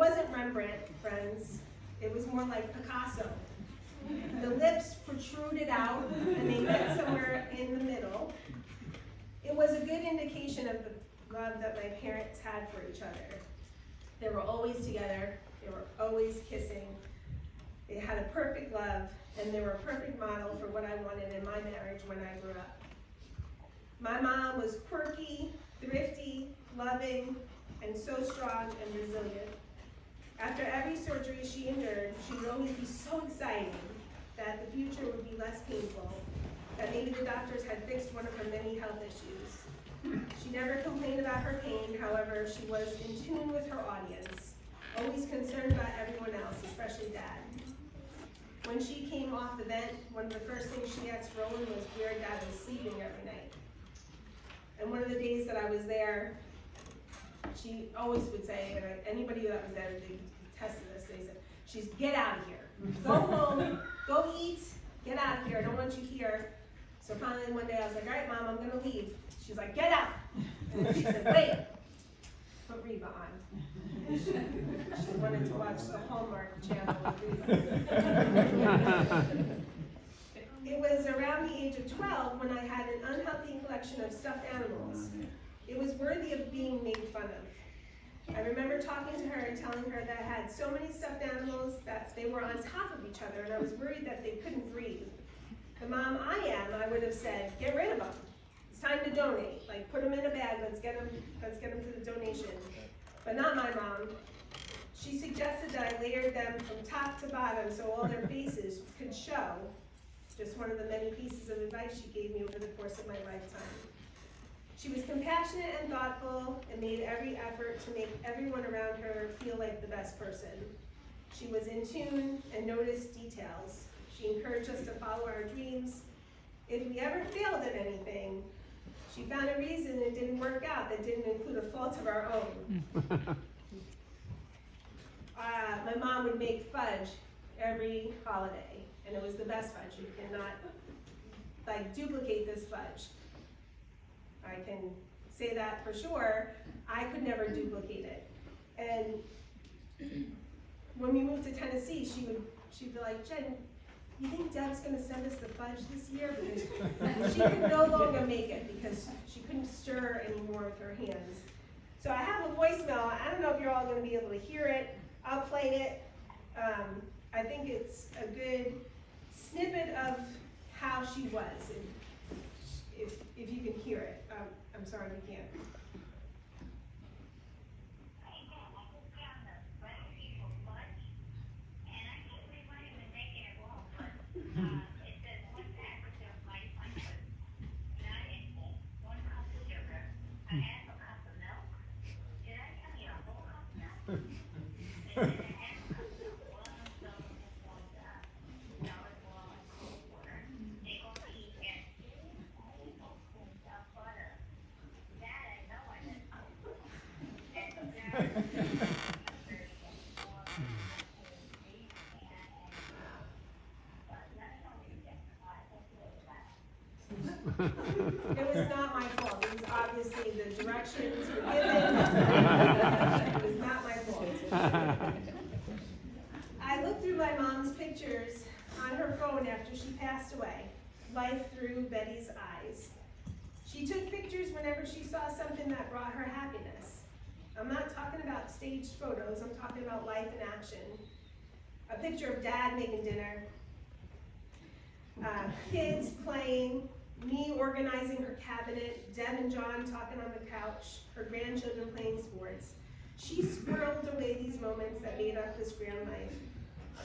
wasn't Rembrandt, friends. It was more like Picasso. The lips protruded out and they met somewhere in the middle. It was a good indication of the love that my parents had for each other. They were always together, they were always kissing. They had a perfect love, and they were a perfect model for what I wanted in my marriage when I grew up. My mom was quirky, thrifty, loving, and so strong and resilient. After every surgery she endured, she would always be so excited that the future would be less painful, that maybe the doctors had fixed one of her many health issues. She never complained about her pain, however, she was in tune with her audience, always concerned about everyone else, especially Dad. When she came off the vent, one of the first things she asked Roland was where Dad was sleeping every night. And one of the days that I was there, she always would say, and anybody that was there, they tested this, they said, she's, get out of here. Go home, go eat, get out of here, I don't want you here. So finally one day I was like, all right, Mom, I'm gonna leave. She's like, get out. And then she said, wait, put Reba on. She wanted to watch the Hallmark Channel with Reba. It was around the age of 12 when I had an unhealthy collection of stuffed animals. It was worthy of being made fun of. I remember talking to her and telling her that I had so many stuffed animals that they were on top of each other, and I was worried that they couldn't breathe. The mom I would have said, get rid of them. It's time to donate. Like, put them in a bag, let's get them to the donation. But not my mom. She suggested that I layered them from top to bottom so all their faces could show. Just one of the many pieces of advice she gave me over the course of my lifetime. She was compassionate and thoughtful and made every effort to make everyone around her feel like the best person. She was in tune and noticed details. She encouraged us to follow our dreams. If we ever failed at anything, she found a reason it didn't work out that didn't include a fault of our own. My mom would make fudge every holiday, and it was the best fudge. You cannot duplicate this fudge. I can say that for sure. I could never duplicate it. And when we moved to Tennessee, she'd be like, Jen, you think Deb's gonna send us the fudge this year? Because she could no longer make it because she couldn't stir anymore with her hands. So I have a voicemail. I don't know if you're all gonna be able to hear it. I'll play it. I think it's a good snippet of how she was, and if you can hear it. I'm sorry we can't. It was not my fault. It was obviously the directions were given. It was not my fault. I looked through my mom's pictures on her phone after she passed away. Life through Betty's eyes. She took pictures whenever she saw something that brought her happiness. I'm not talking about staged photos. I'm talking about life in action. A picture of Dad making dinner, kids playing, me organizing her cabinet, Deb and John talking on the couch, her grandchildren playing sports. She squirreled away these moments that made up this grand life.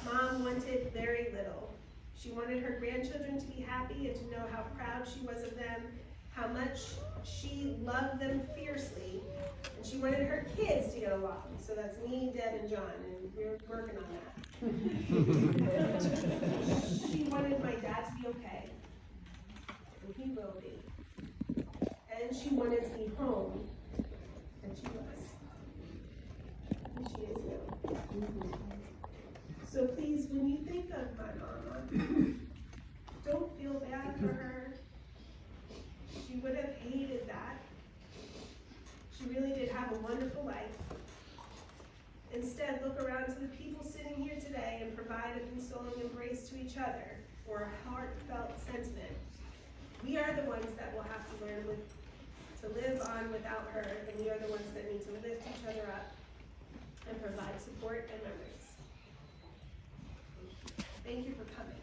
Mom wanted very little. She wanted her grandchildren to be happy and to know how proud she was of them, how much she loved them fiercely, and she wanted her kids to get along. So that's me, Deb, and John, and we're working on that. She wanted my dad to be okay. He will be. And she wanted to be home, and she was. And she is now. So please, when you think of my mama, don't feel bad for her. She would have hated that. She really did have a wonderful life. Instead, look around to the people sitting here today and provide a consoling embrace to each other or a heartfelt sentiment. We are the ones that will have to learn to live on without her, and we are the ones that need to lift each other up and provide support and memories. Thank you for coming.